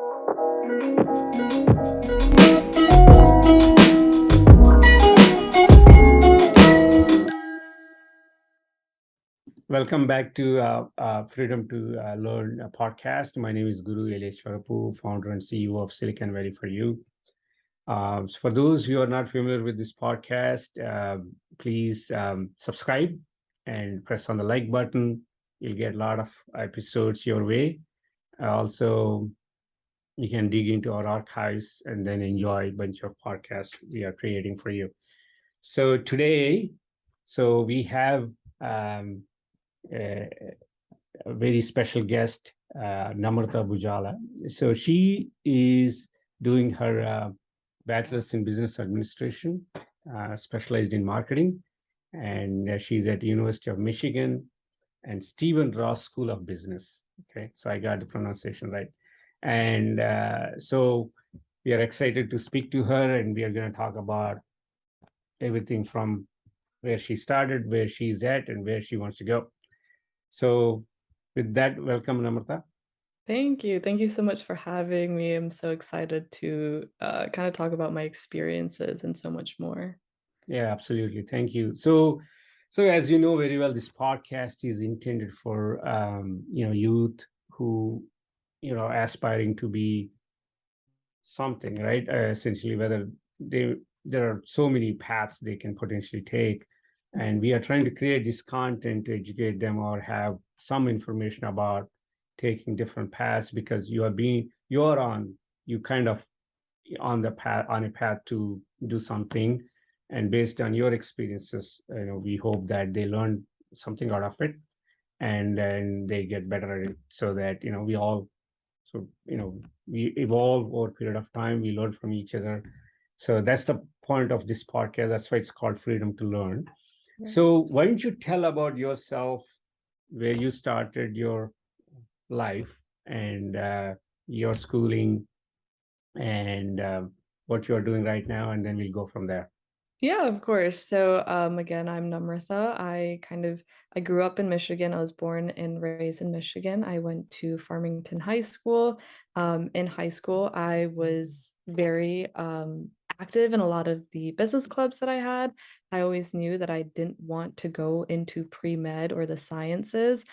Welcome back to Freedom to Learn podcast. My name is Guru Eleshwarapu, founder and CEO of Silicon Valley for You. So for those who are not familiar with this podcast, please subscribe and press on the like button. You'll get a lot of episodes your way. Also, you can dig into our archives and then enjoy a bunch of podcasts we are creating for you. So today, we have um, a, a very special guest, Namratha Bujala. So she is doing her bachelor's in business administration, specialized in marketing, and she's at University of Michigan and Stephen Ross School of Business. Okay, so I got the pronunciation right. And so we are excited to speak to her, and we are going to talk about everything from where she started, where she's at, and where she wants to go. So with that, welcome, Namratha. Thank you. Thank you so much for having me. I'm so excited to kind of talk about my experiences and so much more. Yeah, absolutely. Thank you. So as you know very well, this podcast is intended for youth who aspiring to be something, right? Essentially, whether they there are so many paths they can potentially take, and we are trying to create this content to educate them or have some information about taking different paths because you're on you kind of on the path on a path to do something, and based on your experiences, we hope that they learn something out of it, and then they get better at it, so that we all so we evolve over a period of time, we learn from each other. So that's the point of this podcast. That's why it's called Freedom to Learn. Right. So why don't you tell about yourself, where you started your life, and your schooling, and what you're doing right now, and then we'll go from there. Yeah, of course. So, again, I'm Namratha. I grew up in Michigan. I was born and raised in Michigan. I went to Farmington High School. In high school, I was very active in a lot of the business clubs that I had. I always knew that I didn't want to go into pre-med or the sciences,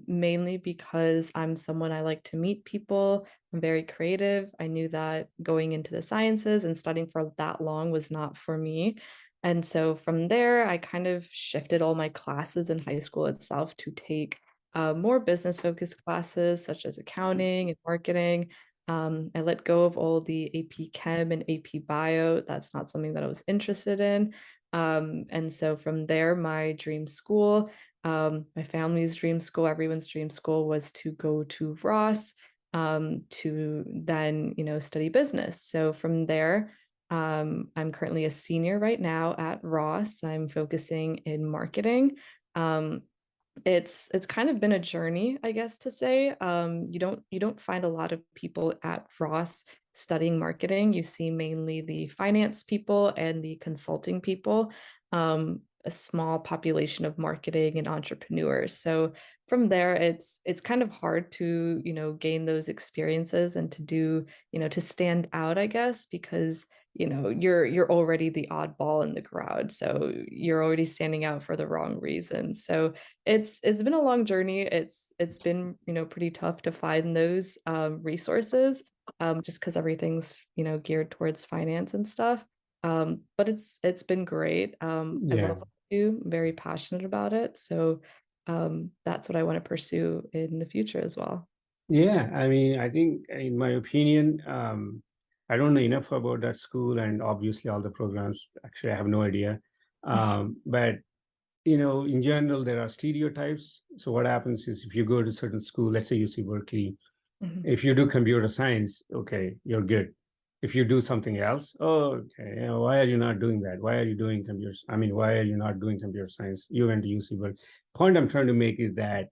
mainly because I'm someone I like to meet people. I'm very creative. I knew that going into the sciences and studying for that long was not for me. And so from there, I kind of shifted all my classes in high school itself to take more business focused classes such as accounting and marketing. I let go of all the AP Chem and AP Bio. That's not something that I was interested in. And so from there, my dream school, my family's dream school, everyone's dream school was to go to Ross to then, study business. So from there, I'm currently a senior right now at Ross. I'm focusing in marketing. Um, it's kind of been a journey, I guess to say. You don't find a lot of people at Ross studying marketing. You see mainly the finance people and the consulting people. A small population of marketing and entrepreneurs. So from there, it's kind of hard to, gain those experiences and to do, to stand out, I guess, because you're already the oddball in the crowd, so you're already standing out for the wrong reasons. So it's been a long journey. It's been, pretty tough to find those resources, just because everything's, geared towards finance and stuff. But it's been great. I Yeah. love what I do. I'm very passionate about it. So that's what I want to pursue in the future as well. Yeah, I mean, I think, in my opinion, I don't know enough about that school and obviously all the programs. Actually, I have no idea. But in general, there are stereotypes. So what happens is, if you go to certain school, let's say UC Berkeley, Mhm. if you do computer science, okay, you're good. If you do something else, oh, okay, why are you not doing that? Why are you doing computers? I mean, why are you not doing computer science? You went to UC Berkeley. Point I'm trying to make is that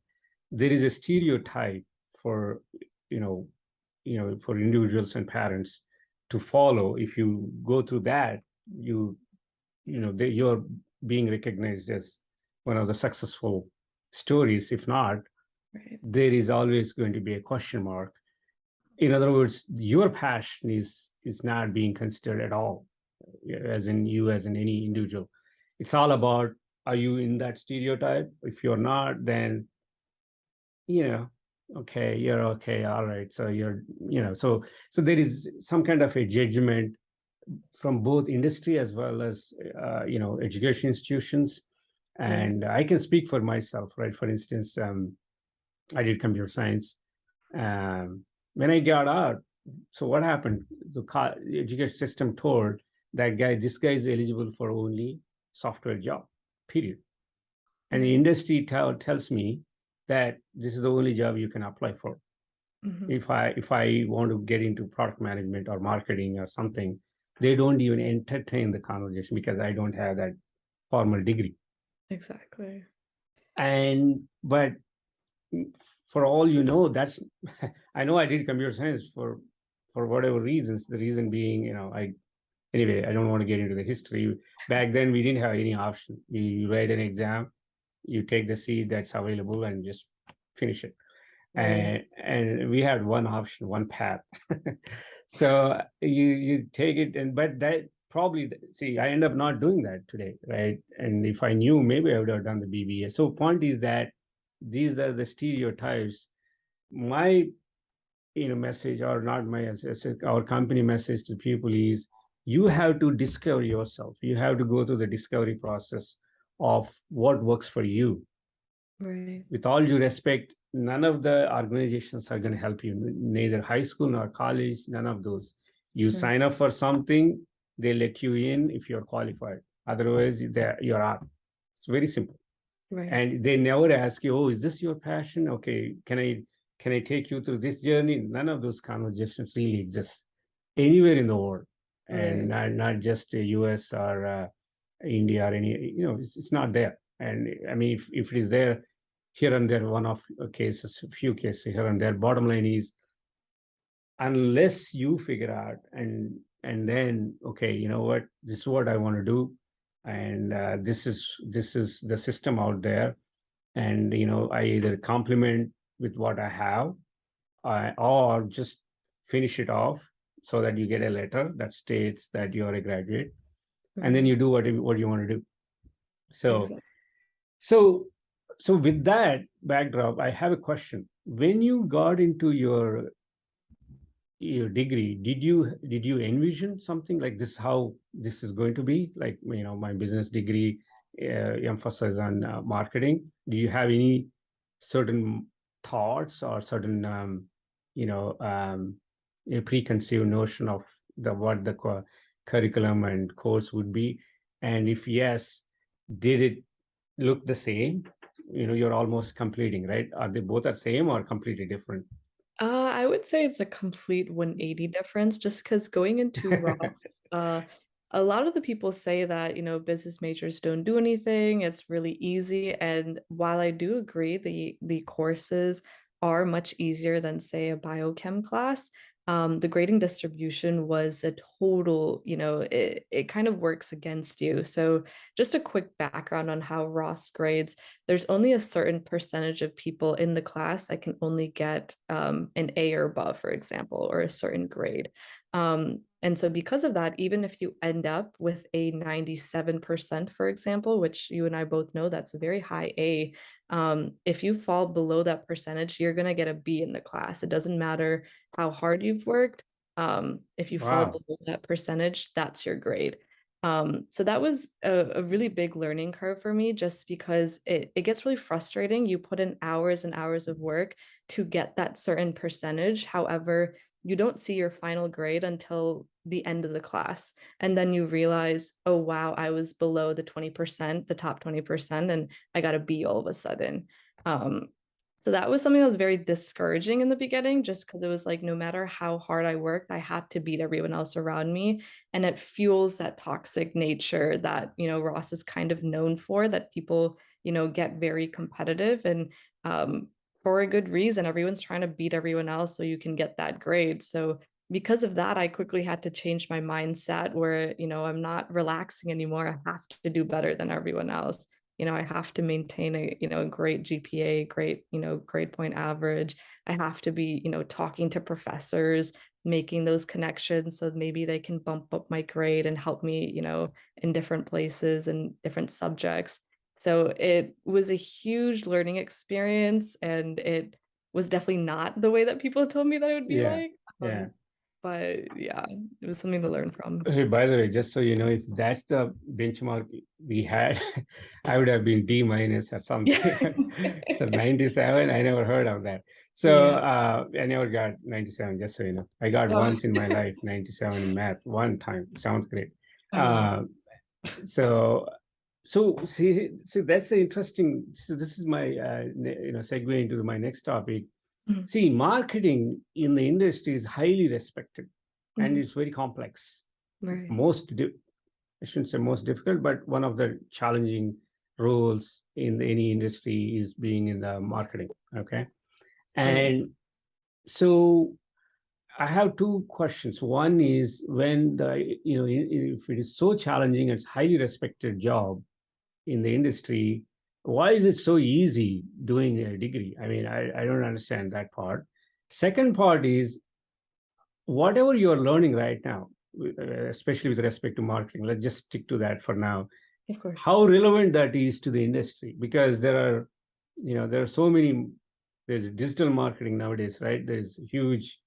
there is a stereotype for you know for individuals and parents to follow. If you go through that, you you're being recognized as one of the successful stories. If not, Right. there is always going to be a question mark. In other words, your passion is not being considered at all, as in you as in any individual. It's all about, are you in that stereotype? If you're not, then you know, okay, you're okay, all right. So you're, so there is some kind of a judgment from both industry as well as education institutions. Right. And I can speak for myself, right? For instance, I did computer science. When I got out, so what happened? The education system told that guy, this guy is eligible for only software job, period. And the Right. industry tells me that this is the only job you can apply for. Hmm. If I want to get into product management or marketing or something, they don't even entertain the conversation because I don't have that formal degree. Exactly. And but for all you know, that's I know I did computer science for whatever reasons. The reason being, anyway, I don't want to get into the history. Back then, we didn't have any option. You write an exam, you take the seat that's available, and just finish it. Right. And we had one option, one path. So you take it, and but that probably, see, I end up not doing that today, right? And if I knew, maybe I would have done the BBA. So point is that these are the stereotypes. My message, or not my, as our company message to people is, you have to discover yourself. You have to go through the discovery process of what works for you. Right. With all due respect, none of the organizations are going to help you, neither high school nor college, none of those. You Right. sign up for something, they let you in if you're qualified. Otherwise, you're out. It's very simple. Right. And they never ask you, oh, is this your passion? Okay, can I take you through this journey? None of those conversations really exist anywhere in the world, and Right. not just the US or India or any, it's not there. And I mean, if it is there, here and there, one of cases, a few cases here and there, bottom line is, unless you figure out, and then, okay, you know what, this is what I want to do, and this is the system out there, and I either complement with what I have, or just finish it off so that you get a letter that states that you are a graduate, and then Right. you do what you want to do. So Exactly. so so with that backdrop, I have a question. When you got into your degree, did you envision something like this, how this is going to be, like, my business degree emphasis on marketing? Do you have any certain thoughts or certain you know um, a preconceived notion of what the curriculum and course would be? And if yes, did it look the same? You're almost completing, right? Are they both the same or completely different? I would say it's a complete 180 difference just because going into Ross, a lot of the people say that, business majors don't do anything, it's really easy. And while I do agree the courses are much easier than, say, a biochem class, the grading distribution was a total, it kind of works against you. So just a quick background on how Ross grades: there's only a certain percentage of people in the class that can only get an A or above, for example, or a certain grade. And so because of that, even if you end up with a 97%, for example, which you and I both know that's a very high A, if you fall below that percentage, you're going to get a B in the class. It doesn't matter how hard you've worked. If you fall Wow. below that percentage, that's your grade. So that was a really big learning curve for me, just because it gets really frustrating. You put in hours and hours of work to get that certain percentage. However, you don't see your final grade until the end of the class. And then you realize, oh, wow, I was below the 20%, the top 20%, and I got a B all of a sudden. Um, so that was something that was very discouraging in the beginning, just because it was like no matter how hard I worked, I had to beat everyone else around me. And it fuels that toxic nature that, Ross is kind of known for, that people, get very competitive, and for a good reason. Everyone's trying to beat everyone else so you can get that grade. So because of that, I quickly had to change my mindset where, I'm not relaxing anymore. I have to do better than everyone else. I have to maintain a great GPA, great, grade point average. I have to be, talking to professors, making those connections so maybe they can bump up my grade and help me, in different places and different subjects. So it was a huge learning experience, and it was definitely not the way that people told me that it would be Yeah. like. Yeah. But yeah, it was something to learn from. Hey, by the way, just so you know, if that's the benchmark we had, I would have been D minus or Yeah. something. So 97, I never heard of that. So Yeah. I never got 97, just so you know. I got Oh, once in my life 97 in math, one time. Sounds great. oh wow. Uh, so see, that's the interesting. So this is my segue into my next topic. Mhm, See, marketing in the industry is highly respected and mhm. it's very complex. Right. Most I shouldn't say most difficult, but one of the challenging roles in any industry is being in the marketing. Okay. Oh yeah. And so I have two questions. One is when if it is so challenging, it's highly respected job in the industry, why is it so easy doing a degree? I mean, I don't understand that part. Second part is whatever you're learning right now, especially with respect to marketing, let's just stick to that for now. Of course. How relevant that is to the industry? Because there are so many, there's digital marketing nowadays, right? There's huge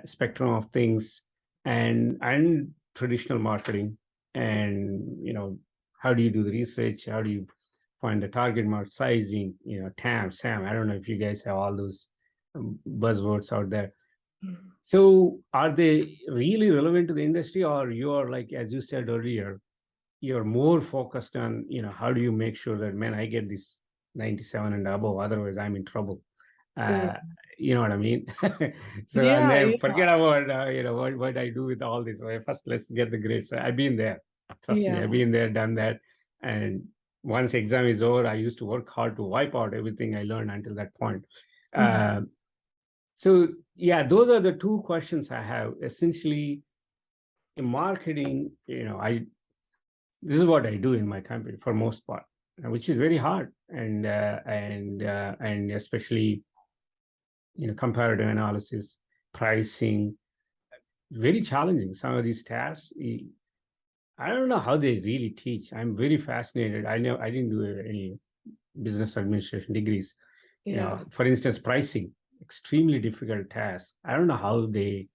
spectrum of things and traditional marketing. And, how do you do the research? How do you find the target market sizing, TAM, SAM? I don't know if you guys have all those buzzwords out there. Mhm. So are they really relevant to the industry, or you are like, as you said earlier, you're more focused on, how do you make sure that, man, I get this 97 and above, otherwise I'm in trouble. Ooh. Uh, you know what I mean? So, and Yeah, then yeah, forget about, what I do with all this. Well, first, let's get the grades. So I've been there. Trust me, I've yeah. been there, done that. And once exam is over, I used to work hard to wipe out everything I learned until that point. Mhm. Uh, so yeah, those are the two questions I have. Essentially, in marketing, this is what I do in my company for most part, which is very hard, and especially comparative analysis, pricing, very challenging. Some of these tasks, I don't know how they really teach. I'm very fascinated. I didn't do any business administration degrees. Yeah. For instance, pricing, extremely difficult task. I don't know how they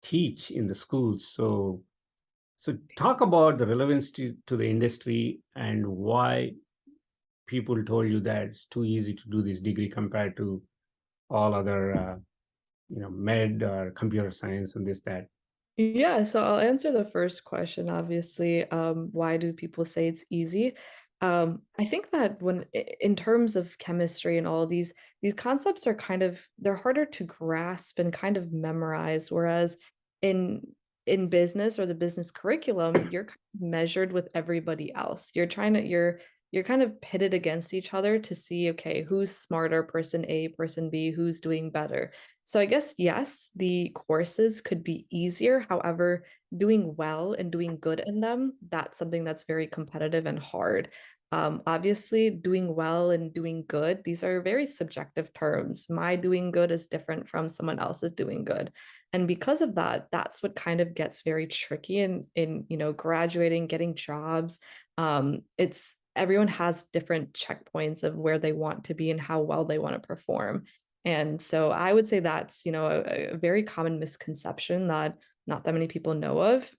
teach in the schools. So talk about the relevance to the industry and why people told you that it's too easy to do this degree compared to all other, med or computer science and this, that. Yeah, so I'll answer the first question, obviously. Why do people say it's easy? I think that in terms of chemistry and all these concepts are they're harder to grasp and kind of memorize, whereas in in business or the business curriculum, you're kind of measured with everybody else. You're kind of pitted against each other to see, okay, who's smarter, person A, person B, who's doing better. So I guess, yes, the courses could be easier. However, doing well and doing good in them, that's something that's very competitive and hard. Obviously, doing well and doing good, these are very subjective terms. My doing good is different from someone else's doing good. And because of that, that's what kind of gets very tricky in graduating, getting jobs. It's everyone has different checkpoints of where they want to be and how well they want to perform. And so I would say that's, a very common misconception that not that many people know of.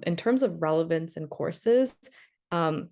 In terms of relevance in courses, um,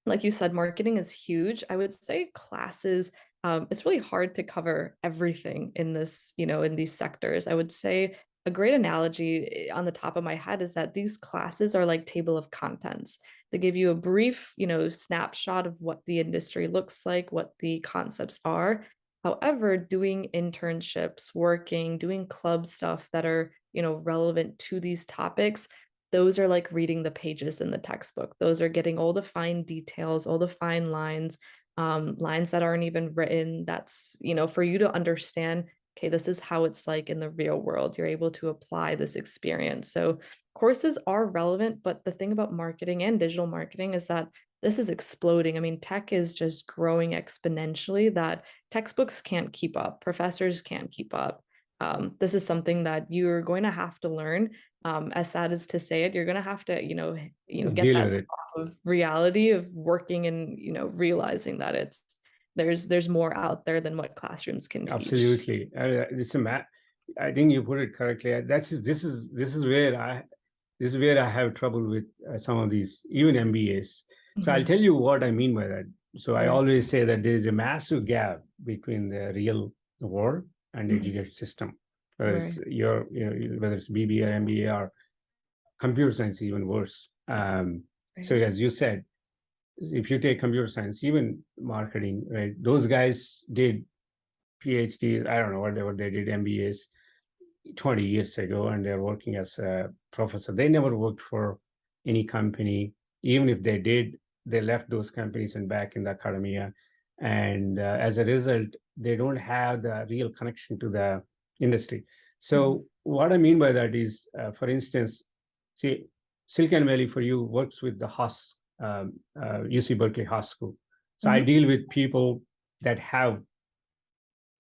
like you said, marketing is huge. I would say classes, it's really hard to cover everything in this, in these sectors. I would say a great analogy on the top of my head is that these classes are like table of contents. They give you a brief, snapshot of what the industry looks like, what the concepts are. However, doing internships, working, doing club stuff that are, relevant to these topics, those are like reading the pages in the textbook. Those are getting all the fine details, all the fine lines, lines that aren't even written. That's, for you to understand, okay, this is how it's like in the real world. You're able to apply this experience. So courses are relevant, but the thing about marketing and digital marketing is that this is exploding. I mean, tech is just growing exponentially that textbooks can't keep up, professors can't keep up. This is something that you're going to have to learn. As sad as to say it, you're going to have to, get Deal that with it. slap of reality of working and, realizing that there's more out there than what classrooms can teach. Absolutely. I think you put it correctly. This is where I have trouble with some of these, even MBAs. So I'll Mhm. tell you what I mean by that. So I Right. always say that there is a massive gap between the real world and the Mhm. education system. Whether it's Right. whether it's BBA, MBA, or computer science, even worse. So Right. as you said, if you take computer science, even marketing, right? Those guys did PhDs, I don't know, whatever they did, MBAs 20 years ago, and they're working as a professor. They never worked for any company. Even if they did, they left those companies and back in the academia. And as a result, they don't have the real connection to the industry. Mhm. So, what I mean by that is, for instance, see, Silicon Valley for you works with the Haas, UC Berkeley Haas School. So, I Mhm. deal with people that have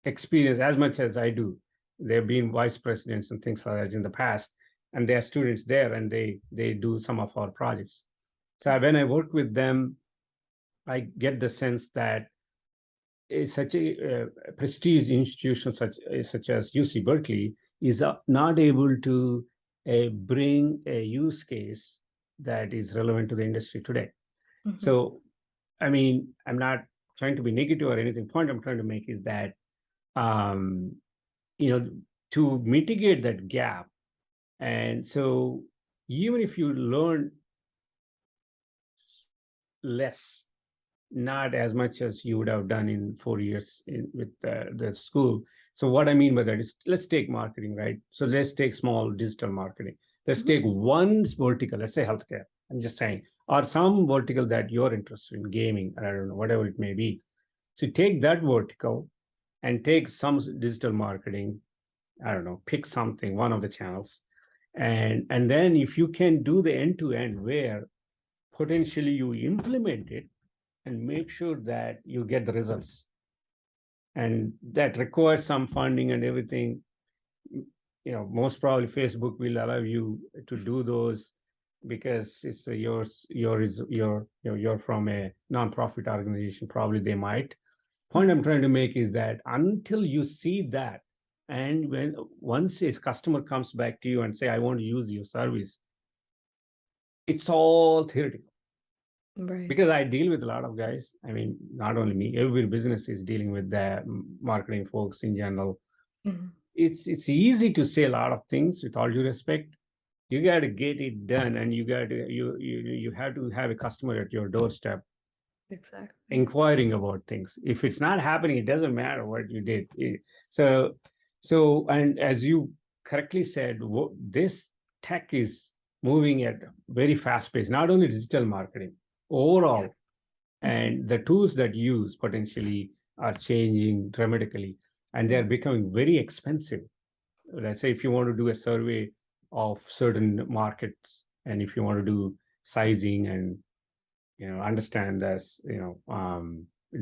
experience as much as I do. They've been vice presidents and things like that in the past, and they are students there, and they do some of our projects. So when I work with them, I get the sense that such a prestige institution such as UC Berkeley is not able to bring a use case that is relevant to the industry today. Mhm. So, I mean, I'm not trying to be negative or anything. Point I'm trying to make is that um, you know, to mitigate that gap. And so even if you learn less, not as much as you would have done in 4 years with the school. So what I mean by that is, let's take marketing, right? So let's take small digital marketing. Let's Mhm. take one vertical, let's say healthcare. I'm just saying, or some vertical that you're interested in, gaming, I don't know, whatever it may be. So take that vertical and take some digital marketing, I don't know, pick something, one of the channels. And then if you can do the end to end where potentially you implement it and make sure that you get the results. And that requires some funding and everything. Most probably Facebook will allow you to do those because it's you're from a nonprofit organization. Probably they might. Point Mhm. I'm trying to make is that until you see that, and when once a customer comes back to you and say, I want to use your service, it's all theoretical. Right. Because I deal with a lot of guys. I mean, not only me, every business is dealing with the marketing folks in general. Mhm. It's easy to say a lot of things with all due respect. You got to get it done, and you have to have a customer at your doorstep Exactly. inquiring about things. If it's not happening, it doesn't matter what you did. So, and as you correctly said, this tech is moving at very fast pace. Not only digital marketing, Yeah. overall, Mhm. and the tools that use potentially are changing dramatically, and they are Right. becoming very expensive. Let's say if you want to do a survey of certain markets, and if you want to do sizing and understand this,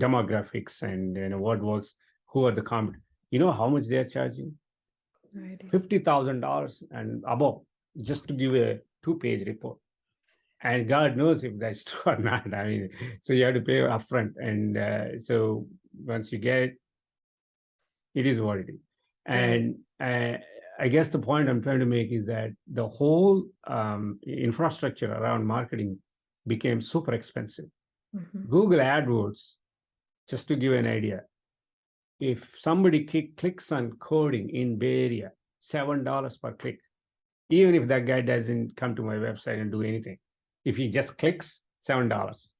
demographics and what works, who are the how much they are charging? No idea. $50,000 and above, just to give a 2-page report. And God knows if that's true or not. I mean, so you have to pay upfront, and so once you get it, it is what it is. Right. And I guess the point I'm trying to make is that the whole infrastructure around marketing became super expensive. Mhm. Google AdWords, just to give an idea, if somebody clicks on coding in Bay Area, $7 per click, even if that guy doesn't come to my website and do anything. If he just clicks, $7.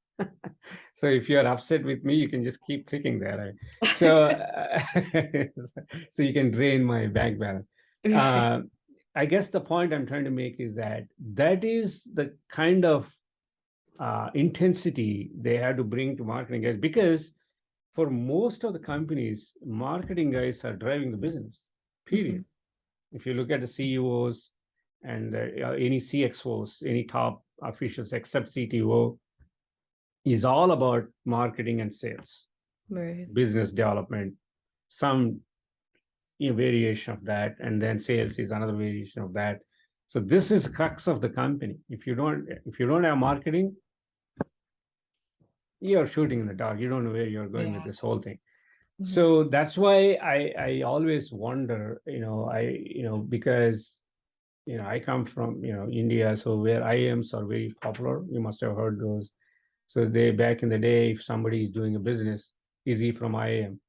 So if you're upset with me, you can just keep clicking there. Right? So, so you can drain my bank balance. Right. Uh, I guess the point I'm trying to make is that that is the kind of intensity they had to bring to marketing guys, because for most of the companies, marketing guys are driving the business. Period. Mhm. If you look at the CEOs and any CXOs, any top officials except CTO, is all about marketing and sales, Right. business development, some variation of that, and then sales is another variation of that. So this is crux of the company. If you don't have marketing, you're shooting in the dark. You don't know where you're going with Yeah. this whole thing. Mhm. So that's why I always wonder, because I come from India, so where IAMs are very popular. You must have heard those. So they back in the day, if somebody is doing a business, is he from IAM?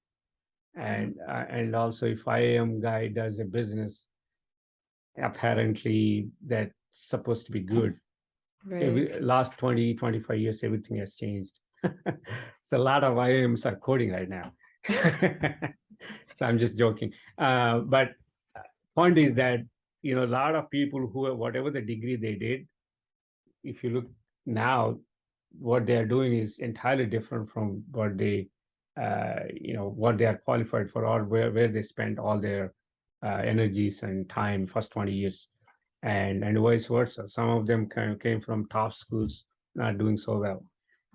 Yeah. And also if IAM guy does a business, apparently that's supposed to be good. Right. Last 20-25 years, everything has changed. So a lot of IAMs are coding right now. So I'm just joking. But point is that a lot of people who, whatever the degree they did, if you look now, what they are doing is entirely different from what they are qualified for, or where they spend all their energies and time first 20 years, and vice versa. Some of them came from top schools, not doing so well.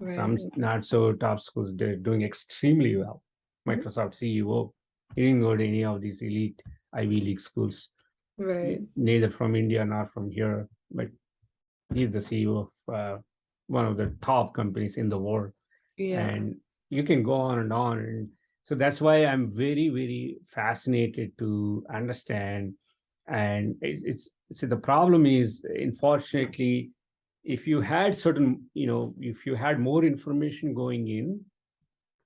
Some Right. not so top schools, they're doing extremely well. Mhm. Microsoft CEO, he didn't go to any of these elite Ivy League schools, Right. neither from India nor from here, but he's the CEO of one of the top companies in the world. Yeah. And you can go on and on. And so that's why I'm very, very fascinated to understand. And so the problem is, unfortunately, if you had if you had more information going in,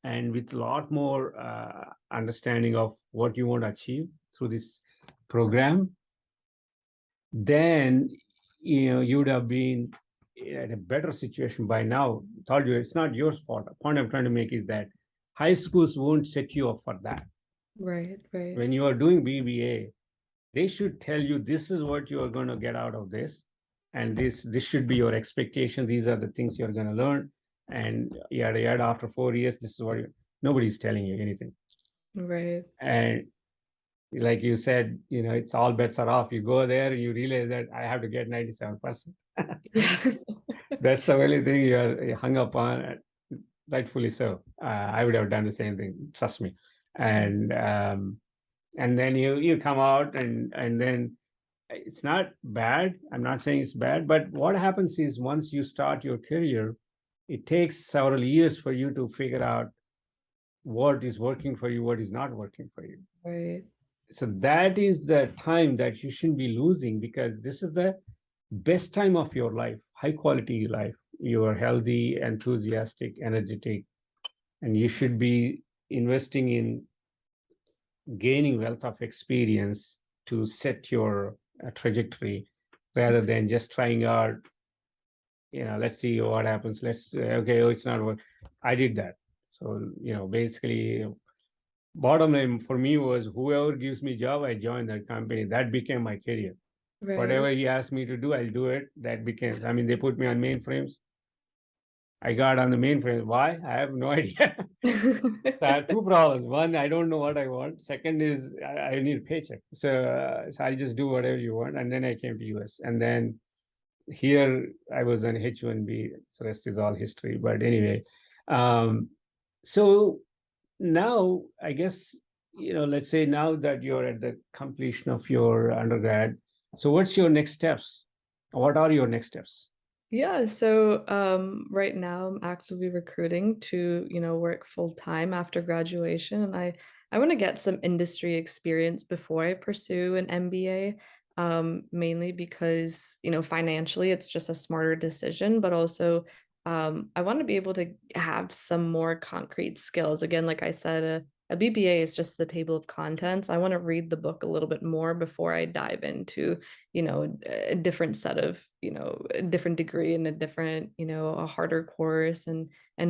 and with a lot more understanding of what you want to achieve through this program, then you would have been in a better situation by now. Told you it's not your fault. The point I'm trying to make is that high schools won't set you up for that. Right. Right. When you are doing BBA, they should tell you this is what you are going to get out of this, and this should be your expectation. These are the things you're going to learn, and yada yada. After 4 years, this is what nobody's telling you anything. Right. And like you said, it's all bets are off. You go there, you realize that I have to get 97%. Yeah. That's the only thing you're hung up on, rightfully so. I would have done the same thing, trust me. And then you come out, and then it's not bad. I'm not saying it's bad, but what happens is once you start your career, it takes several years for you to figure out what is working for you, what is not working for you. Right. So that is the time that you shouldn't be losing, because this is the best time of your life, high quality life. You are healthy, enthusiastic, energetic, and you should be investing in gaining wealth of experience to set your trajectory, rather than just trying out, let's see what happens. Let's okay, oh, it's not what I did that. So basically, bottom line for me was, whoever gives me job, I join that company. That became my career. Right. Whatever he asked me to do, I'll do it. That became, I mean, they put me on mainframes. I got on the mainframe. Why? I have no idea. So I have two problems. One, I don't know what I want. Second is I need a paycheck. So I just do whatever you want. And then I came to US. And then here I was on H1B. So rest is all history. But anyway, um, so now I guess, let's say now that you're at the completion of your undergrad, so what's your next steps? What are your next steps? Yeah, so right now I'm actively recruiting to, work full time after graduation, and I want to get some industry experience before I pursue an MBA. Mainly because, financially it's just a smarter decision, but also I want to be able to have some more concrete skills. Again, like I said, a BBA is just the table of contents. I want to read the book a little bit more before I dive into a different set of, a different degree and a different, a harder course and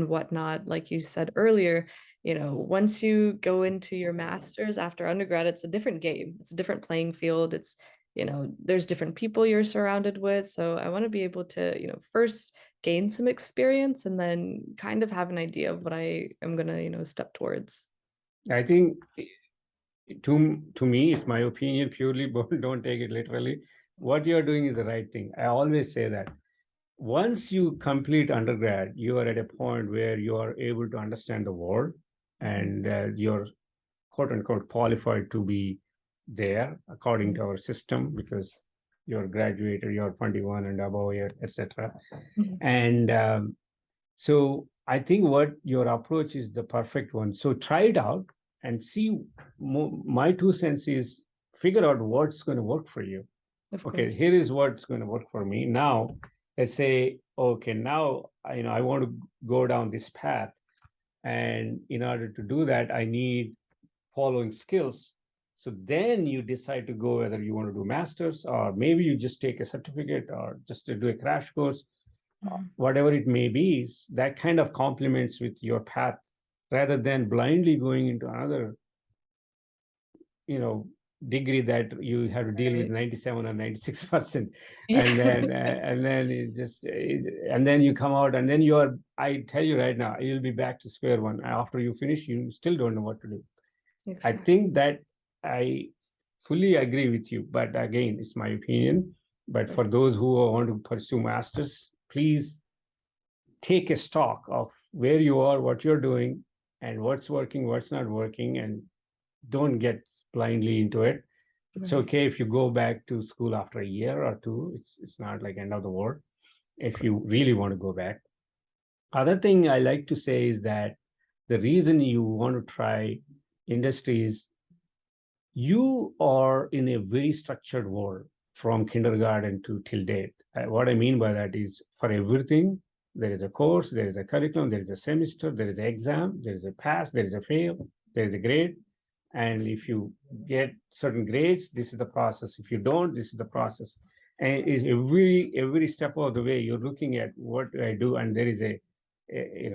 whatnot. Like you said earlier, once you go into your master's after undergrad, it's a different game. It's a different playing field. It's, there's different people you're surrounded with. So I want to be able to, first gain some experience and then kind of have an idea of what I am gonna, step towards. I think, to me, it's my opinion purely, but don't take it literally. What you're doing is the right thing. I always say that once you complete undergrad, you are at a point where you are able to understand the world, and you're quote unquote qualified to be there according to our system, because you're graduated, you're 21 and above, etc. And so I think what your approach is the perfect one. So try it out and see. My 2 cents is figure out what's going to work for you. Of Okay, course. here is what's going to work for me. Now, let's say, okay, now I want to go down this path, and in order to do that, I need following skills. So then you decide to go whether you want to do masters, or maybe you just take a certificate, or just to do a crash course, whatever it may be. That kind of complements with your path, rather than blindly going into another, you know, degree that you have to deal with Right. 97 or 96%, and Yeah. then and then you come out, and then I tell you right now, you'll be back to square one. After you finish, you still don't know what to do. I Exactly. think that I fully agree with you, but again, it's my opinion. But for those who want to pursue masters, please take a stock of where you are, what you're doing, and what's working, what's not working, and don't get blindly into it. It's Right. okay if you go back to school after a year or two. It's not like end of the world if you really want to go back. Other thing I like to say is that the reason you want to try industries, you are in a very structured world from kindergarten to till date. What I mean by that is, for everything, there is a course, there is a curriculum, there is a semester, there is an exam, there is a pass, there is a fail, there is a grade. And if you get certain grades, this is the process. If you don't, this is the process. And every step of the way, you're looking at what do I do, and there is a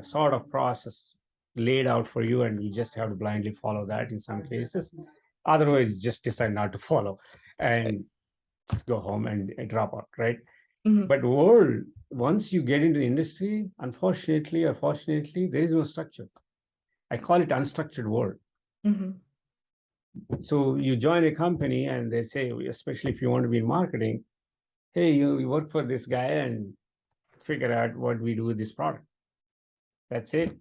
sort of process laid out for you, and you just have to blindly follow that in some cases. Otherwise, just decide not to follow and just go home and drop out, right? Mhm. But world, once you get into the industry, unfortunately or fortunately, there is no structure. I call it unstructured world. Mhm. So you join a company and they say, especially if you want to be in marketing, hey, you work for this guy and figure out what we do with this product. That's it.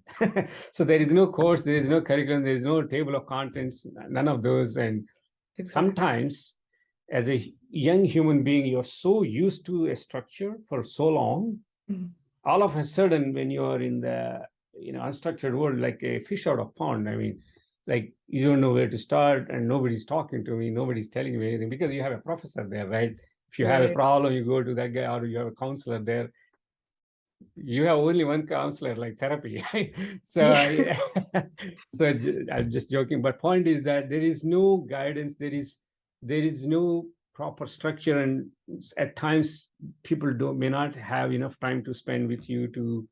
So there is no course, there is no curriculum, there is no table of contents, none of those. And Exactly. sometimes, as a young human being, you're so used to a structure for so long, Mhm. all of a sudden, when you're in the unstructured world, like a fish out of pond, I mean, like you don't know where to start, and nobody's talking to me, nobody's telling me anything, because you have a professor there, right? If you have a Right. problem, you go to that guy, or you have a counselor there. You have only one counselor, like therapy. So Yeah. so I'm just joking, but point is that there is no guidance, there is no proper structure, and at times people may not have enough time to spend with you to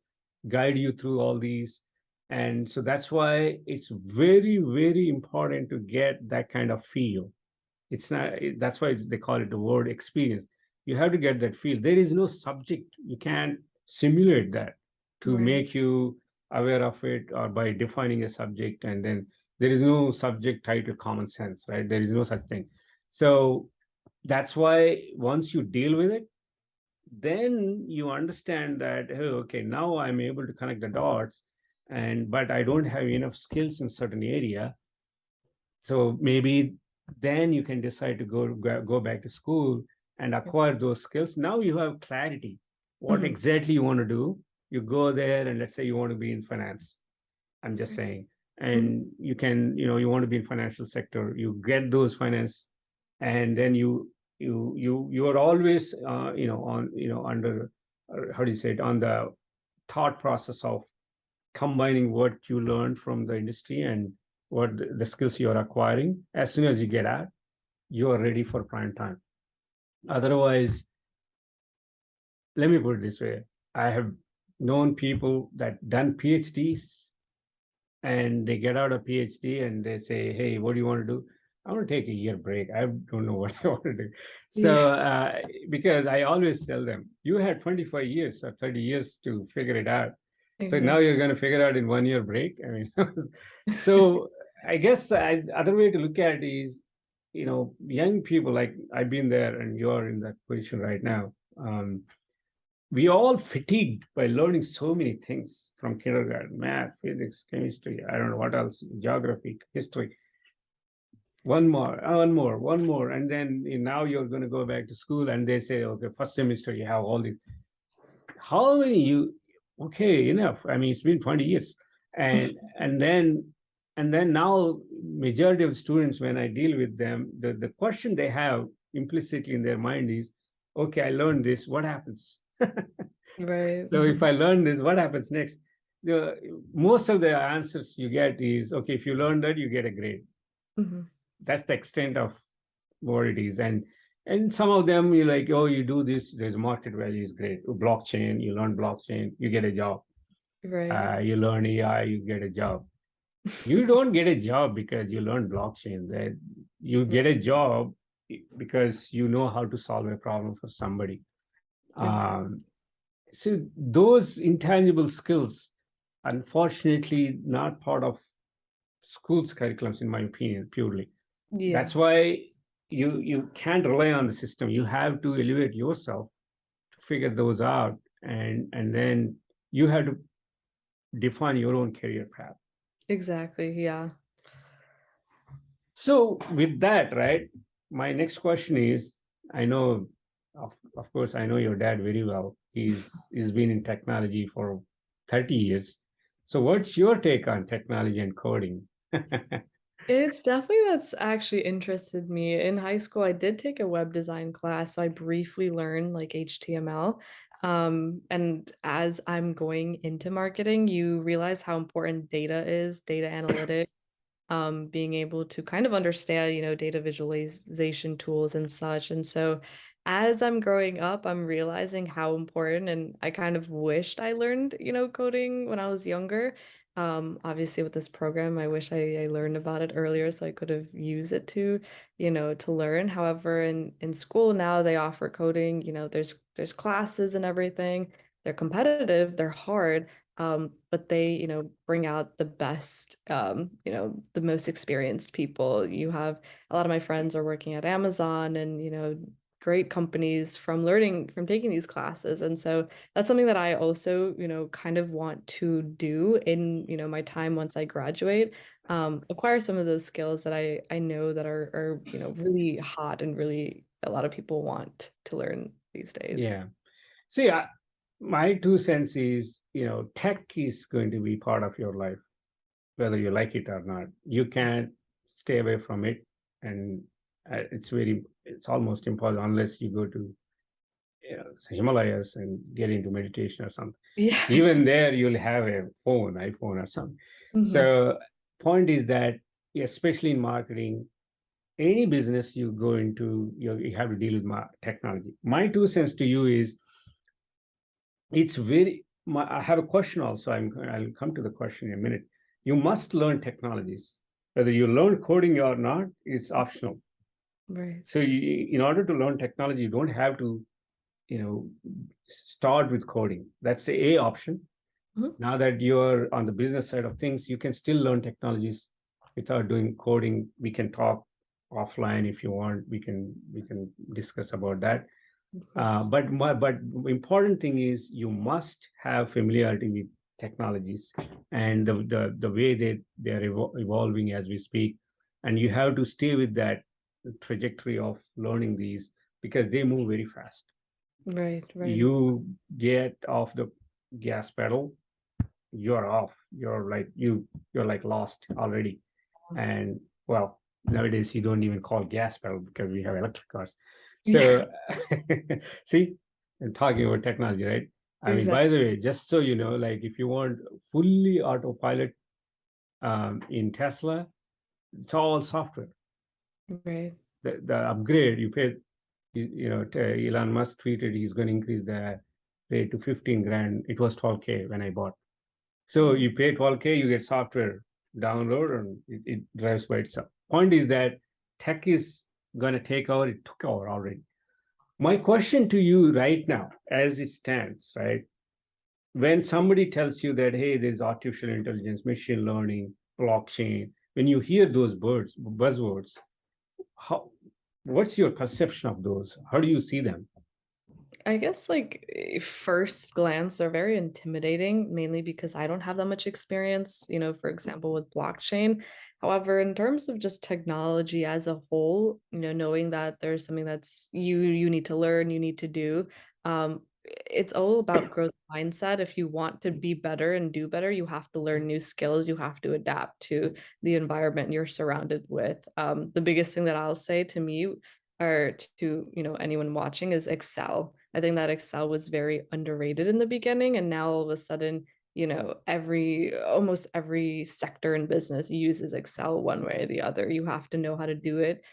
guide you through all these. And so that's why it's very, very important to get that kind of feel. It's not, that's why they call it the word experience. You have to get that feel. There is no subject. You can't simulate that to Right. make you aware of it, or by defining a subject. And then there is no subject tied to common sense, right? There is no such thing. So that's why once you deal with it, then you understand that, oh, okay, now I'm able to connect the dots, and but I don't have enough skills in certain area. So maybe then you can decide to go back to school and acquire those skills. Now you have clarity what Mhm. exactly you want to do. You go there, and let's say you want to be in finance, I'm just Right. saying, Mhm. and you can, you want to be in financial sector, you get those finance, and then you are always on under, how do you say it, on the thought process of combining what you learned from the industry and what the skills you are acquiring. As soon as you get out, you are ready for prime time. Otherwise, let me put it this way, I have known people that done PhDs, and they get out of PhD and they say, hey, what do you want to do? I want to take a year break. I don't know what I want to do. So Yeah. because I always tell them, you had 25 years or 30 years to figure it out, so now Exactly. you're going to figure out in 1 year break, I mean. So I guess other way to look at it is, young people, like I've been there and you're in that position right now. we all fatigued by learning so many things from kindergarten, math, physics, chemistry, I don't know what else, geography, history. One more, one more. And then now you're going to go back to school and they say, okay, first semester, you have all these. How many you, okay, enough. I mean, it's been 20 years. And, and then, and then now majority of students, when I deal with them, the question they have implicitly in their mind is, okay, I learned this, what happens? Right. So if I learn this, what happens next? The most of the answers you get is, okay, if you learn that, you get a grade. Mhm. That's the extent of what it is. And some of them you like, oh, you do this, there's market value is great. Blockchain, you learn blockchain, you get a job. Right. You learn AI, you get a job. You don't get a job because you learn blockchain. That you Right. get a job because you know how to solve a problem for somebody. Exactly. Um, so those intangible skills, unfortunately, not part of schools curriculums, in my opinion, purely. Yeah, That's why you can't rely on the system. You have to elevate yourself to figure those out, and then you have to define your own career path. exactly. Yeah. So with that, right, my next question is, I know, of course, I know your dad very well. He's been in technology for 30 years. So what's your take on technology and coding? It's definitely that's actually interested me. In high school, I did take a web design class, so I briefly learned like HTML. And as I'm going into marketing, you realize how important data is, data analytics, being able to kind of understand, data visualization tools and such. And so as I'm growing up, I'm realizing how important, and I kind of wished I learned, coding when I was younger. Obviously with this program, I wish I learned about it earlier so I could have used it to learn. However, in school now they offer coding, there's classes and everything. They're competitive, they're hard, but they, bring out the best, the most experienced people. You have a lot of my friends are working at Amazon and, great companies from learning from taking these classes. And so that's something that I also, kind of want to do in, my time once I graduate, acquire some of those skills that I know that are, really hot and really a lot of people want to learn these days. Yeah. See, my 2 cents is, tech is going to be part of your life, whether you like it or not. You can't stay away from it, and it's almost impossible unless you go to Himalayas and get into meditation or something. Yeah. Even there, you'll have a iPhone or something. Mhm. So, point is that, especially in marketing, any business you go into, you have to deal with technology. My 2 cents to you is, it's very. I have a question also. I'll come to the question in a minute. You must learn technologies. Whether you learn coding or not, it's optional. Right. So, in order to learn technology, you don't have to, you know, start with coding. That's the A option. Mhm. Now that you're on the business side of things, you can still learn technologies without doing coding. We can talk offline if you want. We can discuss about that. Of course. But important thing is you must have familiarity with technologies and the way they're evolving as we speak, and you have to stay with that trajectory of learning these because they move very fast. Right, right. You get off the gas pedal, you're off. You're like lost already. And well, nowadays you don't even call gas pedal because we have electric cars. Yeah, So see, and talking about technology, right? I mean, by exactly. the way, just so you know, like if you want fully autopilot in Tesla, it's all software. Right. The upgrade you pay, Elon Musk tweeted he's going to increase the rate to 15 grand. It was 12K when I bought. So Right. you pay 12K, you get software download, and it drives by itself. Point is that tech is going to take over. It took over already. My question to you right now, as it stands, right? When somebody tells you that, hey, there's artificial intelligence, machine learning, blockchain, when you hear those buzzwords, how, what's your perception of those? How do you see them? I guess like first glance, they're very intimidating, mainly because I don't have that much experience, for example, with blockchain. However, in terms of just technology as a whole, knowing that there's something that's you need to learn, you need to do, it's all about growth mindset. If you want to be better and do better, you have to learn new skills, you have to adapt to the environment you're surrounded with. The biggest thing that I'll say to me or to anyone watching is Excel. I think that Excel was very underrated in the beginning, and now all of a sudden, every almost every sector in business uses Excel one way or the other. You have to know how to do it.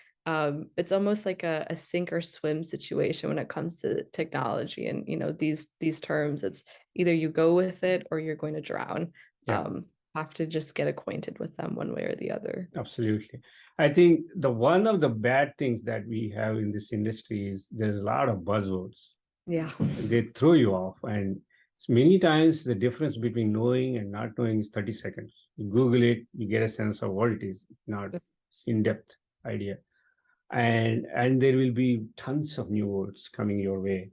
It's almost like a sink or swim situation when it comes to technology, and these terms. It's either you go with it or you're going to drown. Yeah, Have to just get acquainted with them one way or the other. absolutely. I think the one of the bad things that we have in this industry is there's a lot of buzzwords. Yeah. They throw you off, and many times the difference between knowing and not knowing is 30 seconds. You Google it, you get a sense of what it is, not in-depth idea. And there will be tons of new words coming your way.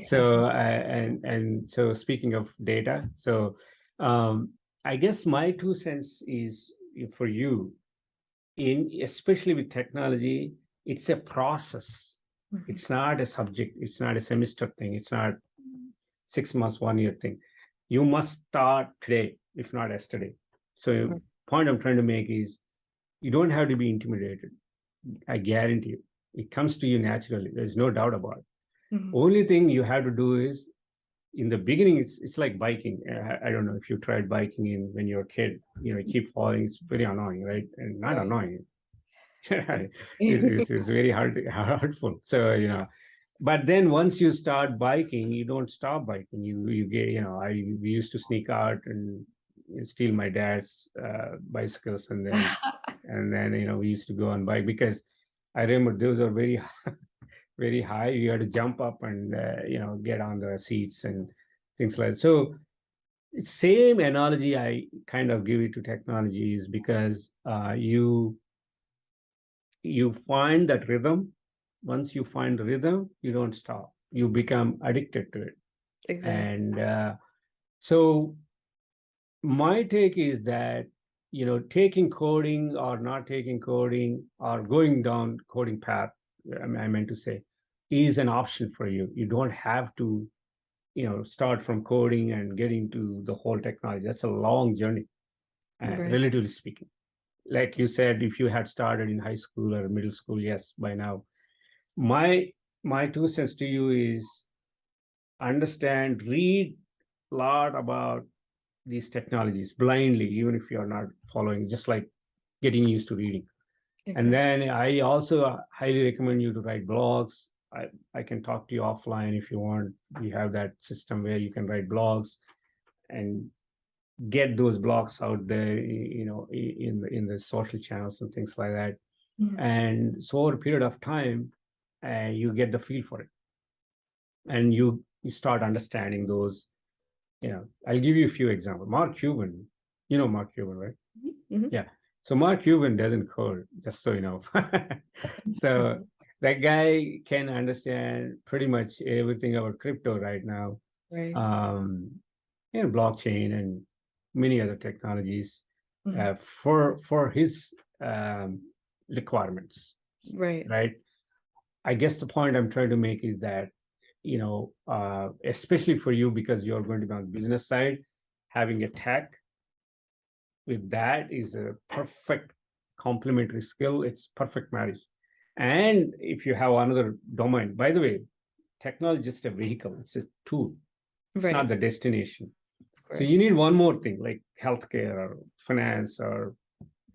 So and so speaking of data, so I guess my 2 cents is for you, in especially with technology, it's a process. Mhm. It's not a subject, it's not a semester thing, it's not 6 months, 1 year thing. You must start today, if not yesterday. So Right. point I'm trying to make is you don't have to be intimidated. I guarantee you, it comes to you naturally. There's no doubt about it. Mhm. Only thing you have to do is in the beginning, it's like biking. I don't know if you tried biking in when you're a kid. You keep falling. It's very annoying, right? And not Right. annoying. It's very hurtful. So but then once you start biking, you don't stop biking. You get we used to sneak out and steal my dad's bicycles, and then we used to go on bike because I remember those are very very high. You had to jump up and get on the seats and things like that. So same analogy I kind of give it to technology is because you find that rhythm. Once you find the rhythm, you don't stop. You become addicted to it. Exactly. And so my take is that taking coding or not taking coding or going down coding path, I meant to say, is an option for you. You don't have to start from coding and getting to the whole technology. That's a long journey, Right. relatively speaking. Like you said, if you had started in high school or middle school, yes, by now. My 2 cents to you is understand, read a lot about these technologies blindly, even if you're not following, just like getting used to reading. And Exactly. then I also highly recommend you to write blogs. I can talk to you offline if you want. We have that system where you can write blogs and get those blogs out there, in the social channels and things like that. Mhm. And so over a period of time, you get the feel for it, and you start understanding those. I'll give you a few examples. Mark Cuban, Mark Cuban, right? Mhm. Yeah. So Mark Cuban doesn't code, just so you know. So that guy can understand pretty much everything about crypto right now, Right. um, blockchain and many other technologies Mhm. for his requirements, Right. right? I guess the point I'm trying to make is that especially for you because you're going to be on the business side, having a tech with that is a perfect complementary skill. It's perfect marriage. And if you have another domain, by the way, technology is just a vehicle, it's a tool, it's not Right. the destination. Of So you course. need one more thing like healthcare or finance or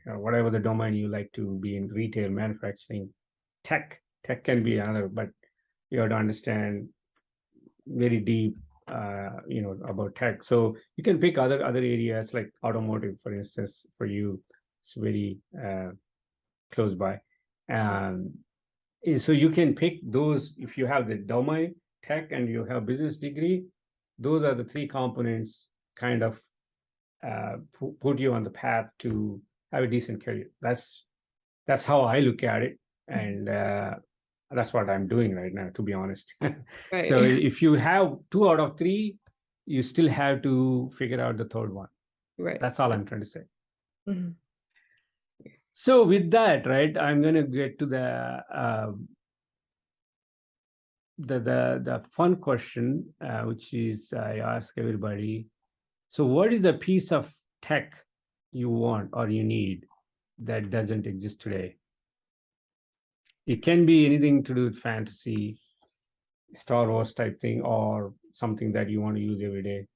whatever the domain you like to be in, retail, manufacturing, tech can be another, but you have to understand very deep about tech. So you can pick other areas like automotive, for instance. For you, it's very close by. um, so you can pick those if you have the domain tech and you have business degree. Those are the three components kind of put you on the path to have a decent career. That's how I look at it. Mhm. And That's what I'm doing right now, to be honest. So Right. if you have 2 out of 3, you still have to figure out the third one. Right. That's all I'm trying to say. Mhm. So with that, right, I'm going to get to the fun question, which is I ask everybody. So, what is the piece of tech you want or you need that doesn't exist today? It can be anything to do with fantasy, Star Wars type thing, or something that you want to use every day.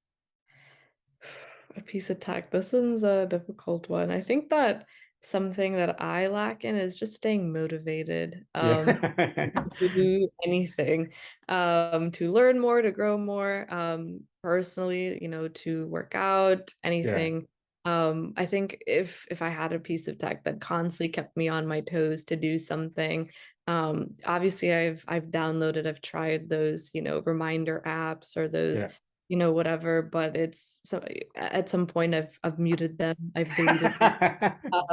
A piece of tech. This one's a difficult one. I think that something that I lack in is just staying motivated. Yeah. To do anything, to learn more, to grow more, personally, to work out, Yeah. anything. I think if I had a piece of tech that constantly kept me on my toes to do something, obviously I've downloaded, I've tried those, reminder apps or those, Yeah. whatever, but it's so at some point I've muted them, I've deleted them.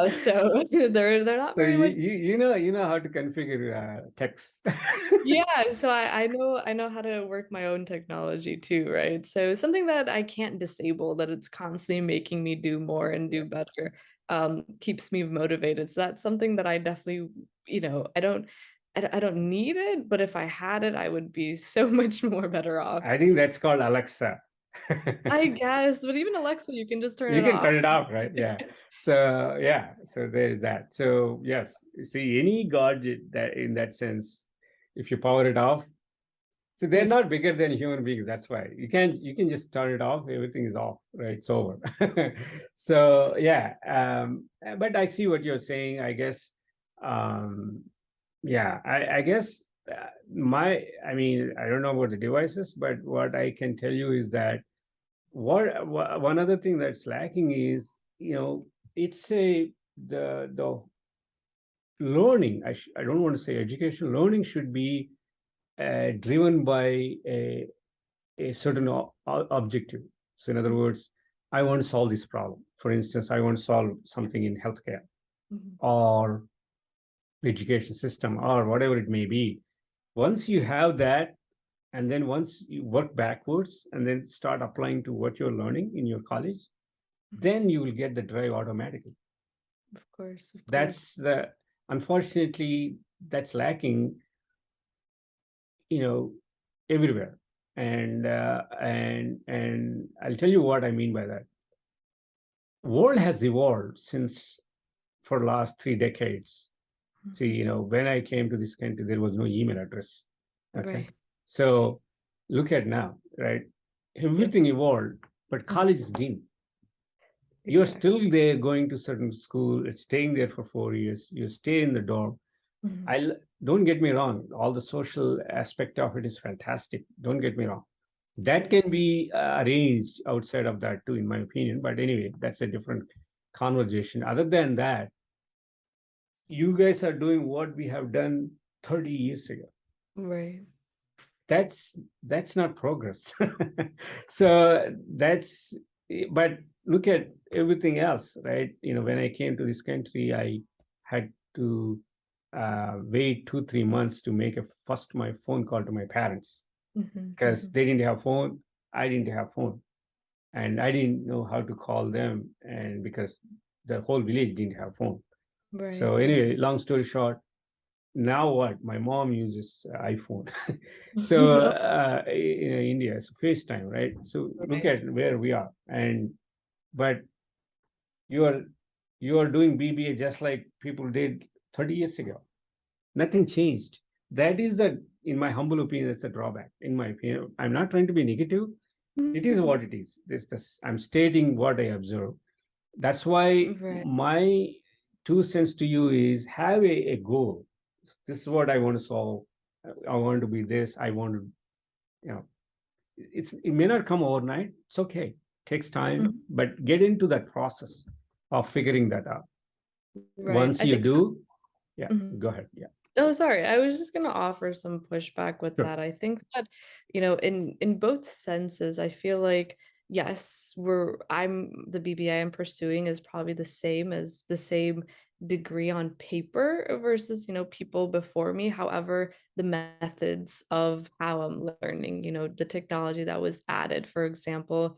So they're not So very much. you know how to configure text. Yeah, so I know how to work my own technology too, right? So something that I can't disable, that it's constantly making me do more and Yeah. do better, keeps me motivated. So that's something that I definitely, I don't need it, but if I had it, I would be so much more better off. I think that's called Alexa. I guess, but even Alexa, you can just turn You it can off. turn it off, right? Yeah. So yeah, so there's that. So yes, see any gadget that in that sense, if you power it off, so they're It's not bigger than human beings. That's why you can just turn it off. Everything is off, right? It's over. So yeah, but I see what you're saying. I guess, um, yeah, I guess I mean, I don't know about the devices, but what I can tell you is that one other thing that's lacking is, you know, it's a the learning. I don't want to say education. Learning should be driven by a certain objective. So, in other words, I want to solve this problem. For instance, I want to solve something in healthcare Mhm. or education system or whatever it may be. Once you have that, and then once you work backwards and then start applying to what you're learning in your college, Mhm. then you will get the drive automatically. Of course, of course. That's the unfortunately that's lacking, you know, everywhere. And I'll tell you what I mean by that. World has evolved since for last 3 decades. See, Mhm. when I came to this country, there was no email address. Okay, Right. so look at now, right? Yep. Everything evolved, but Mhm. college is didn't. You're Exactly. still there going to certain school, it's staying there for 4 years, you stay in the dorm. Mhm. I don't get me wrong, all the social aspect of it is fantastic. Don't get me wrong. That Right. can be arranged outside of that too, in my opinion. But anyway, that's a different conversation. Other than that, you guys are doing what we have done 30 years ago. Right. That's not progress. So that's but look at everything else, right? When I came to this country, I had to wait 2 3 months to make my phone call to my parents Mhm. because Mhm. they didn't have phone, I didn't have phone, and I didn't know how to call them, and because the whole village didn't have phone. Right. So Right. anyway, long story short, now what? My mom uses iPhone. So Oh, in India, so FaceTime, right? So look right. at where we are, and but you are you are doing BBA just like people did 30 years ago. Nothing changed. That is in my humble opinion, that's the drawback. In my opinion, I'm not trying to be negative. It is Mhm. what it is. This I'm stating what I observe. That's why Right. my 2 cents to you is have a goal. This is what I want to solve. I want to be this. I want to, you know, it may not come overnight. It's okay. It takes time, Mhm. but get into that process of figuring that out. Right. Once I you think so. do, yeah, Mhm. go ahead. Yeah, Oh, sorry. I was just gonna offer some pushback with sure. that. I think that, in both senses, I feel like yes, I'm the BBA I'm pursuing is probably the same degree on paper versus, people before me. However, the methods of how I'm learning, the technology that was added, for example,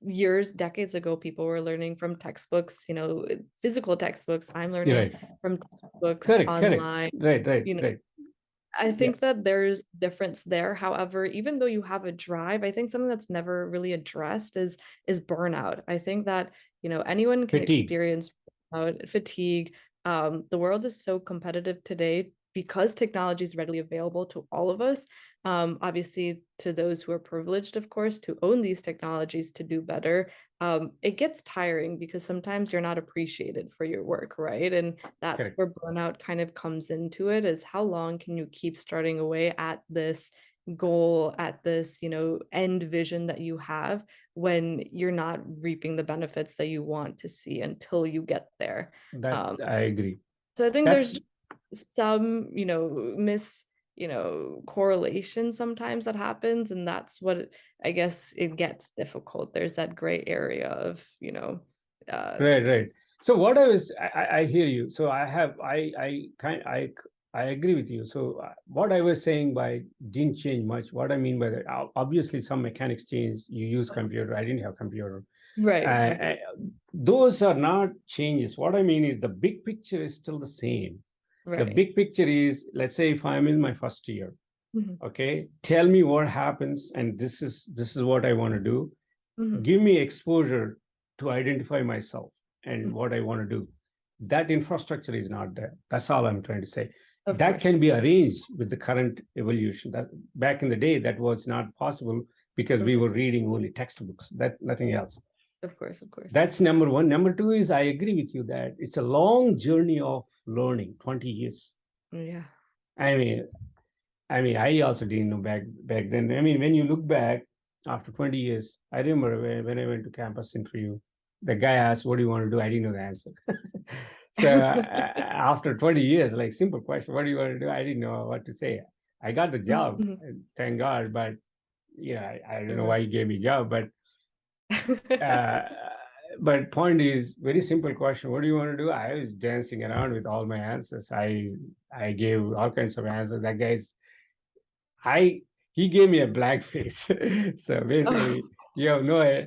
years, decades ago, people were learning from textbooks, physical textbooks. I'm You're learning right. from textbooks Correct. online. Right. You know, Right. I Yeah. think that there's difference there. However, even though you have a drive, I think something that's never really addressed is burnout. I think that, anyone can Fatigue. experience burnout, fatigue. The world is so competitive today because technology is readily available to all of us. Obviously, to those who are privileged, of course, to own these technologies to do better. It gets tiring because sometimes you're not appreciated for your work, right? And that's Correct. where burnout kind of comes into it, is how long can you keep starting away at this goal, at this, end vision that you have, when you're not reaping the benefits that you want to see until you get there. That um, I agree. so I think That's there's some, correlation sometimes that happens, and that's what I guess it gets difficult. There's that gray area of, right. So what I was, I hear you. So I agree with you. So what I was saying by didn't change much. What I mean by that, obviously some mechanics changed. You use computer. I didn't have computer. right, Uh, right, uh, those are not changes. What I mean is the big picture is still the same. The right. big picture is, let's say if I'm in my first year, Mhm, okay, tell me what happens, and this is what I want to do. mhm, Give me exposure to identify myself and mhm. what I want to do. That infrastructure is not there. That's all I'm trying to say. Of That course, can be arranged with the current evolution. That back in the day, that was not possible because we right. were reading only textbooks, that nothing else. Of course, of course. That's number one. Number two is I agree with you that it's a long journey of learning, 20 years. Yeah. I mean, I also didn't know back then. I mean, when you look back after 20 years, I remember when I went to campus interview, the guy asked, "What do you want to do?" I didn't know the answer. So after 20 years, like simple question, "What do you want to do?" I didn't know what to say. I got the job, Mhm. thank God. But yeah, I don't know Right. why he gave me job, uh, but point is very simple question. What do you want to do? I was dancing around with all my answers. I gave all kinds of answers. That guy's I he gave me a black face. So Oh. basically, you have no.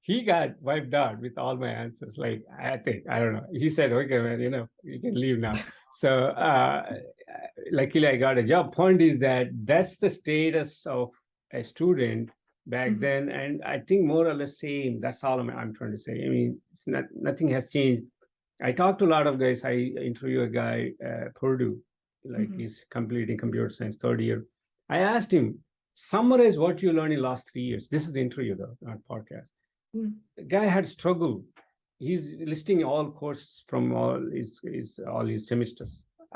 He got wiped out with all my answers. Like I don't know. He said, "Okay, man, you can leave now." So luckily, I got a job. Point is that that's the status of a student back Mhm, then, and I think more or less same. That's all I'm trying to say. I mean, it's not nothing has changed. I talked to a lot of guys. I interview a guy, Purdue, like mhm, he's completing computer science third year. I asked him, summarize what you learned in last 3 years. This is the interview though, not podcast. mhm. The guy had struggled. He's listing all courses from all his semesters.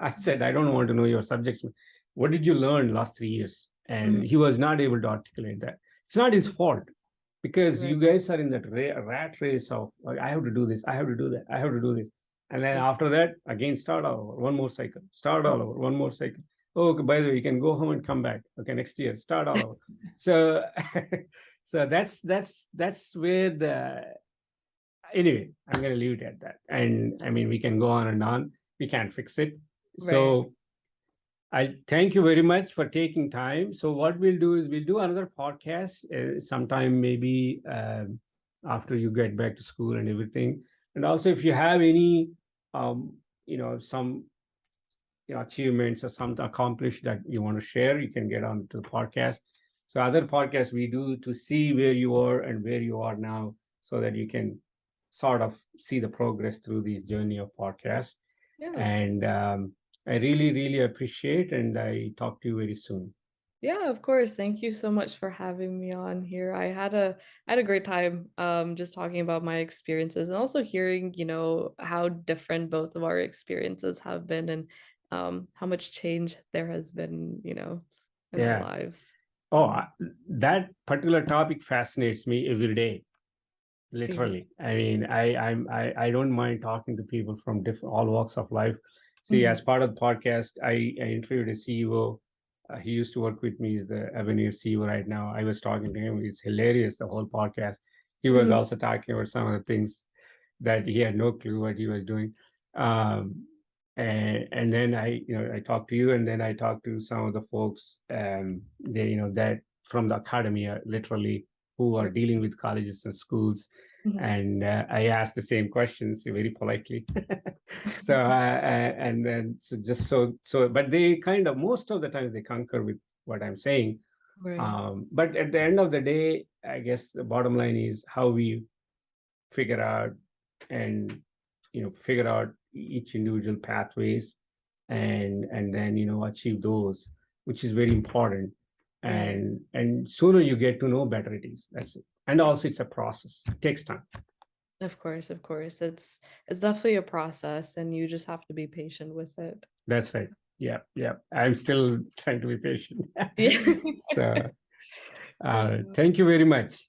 I said, I don't want to know your subjects. What did you learn last 3 years? And Mhm, he was not able to articulate that. It's not his mhm. fault because Right. you guys are in that rat race of like, I have to do this, I have to do that, I have to do this. And then after that, again, start all over, one more cycle, start all Mhm. over, one more cycle. Oh, okay, by the way, you can go home and come back. Okay, next year, start all over. So, so that's where the anyway, I'm going to leave it at that. And I mean, we can go on and on. We can't fix it. Right. So I thank you very much for taking time. So what we'll do is we'll do another podcast sometime maybe after you get back to school and everything. And also, if you have any, some achievements or something accomplished that you want to share, you can get on to the podcast. So other podcasts we do to see where you are and where you are now, so that you can sort of see the progress through this journey of podcasts. Yeah. And I really, really appreciate, and I talk to you very soon. Yeah, of course. Thank you so much for having me on here. I had a great time just talking about my experiences, and also hearing, how different both of our experiences have been, and how much change there has been, in our Yeah. lives. Oh, Mhm. that particular topic fascinates me every day. Yeah. Literally, I mean, I don't mind talking to people from different all walks of life. See, as Mhm. part of the podcast, I interviewed a CEO. He used to work with me. He's the Avenir CEO right now. I was talking to him. It's hilarious, the whole podcast. He was Mhm. also talking about some of the things that he had no clue what he was doing. And then I talked to you, and then I talked to some of the folks, that from the academia, literally, who are Right. dealing with colleges and schools. Mhm. And I asked the same questions very politely. And then but they kind of, most of the time, they concur with what I'm saying. Right. But at the end of the day, I guess the bottom line is how we figure out and figure out each individual pathways, and then achieve those, which is very important. Right. And sooner you get to know, better it is. That's it. And Of course. also, it's a process. It takes time. Of course, of course. It's definitely a process and you just have to be patient with it. That's right. Yeah, yeah, I'm still trying to be patient. Yeah. So Uh, thank you very much.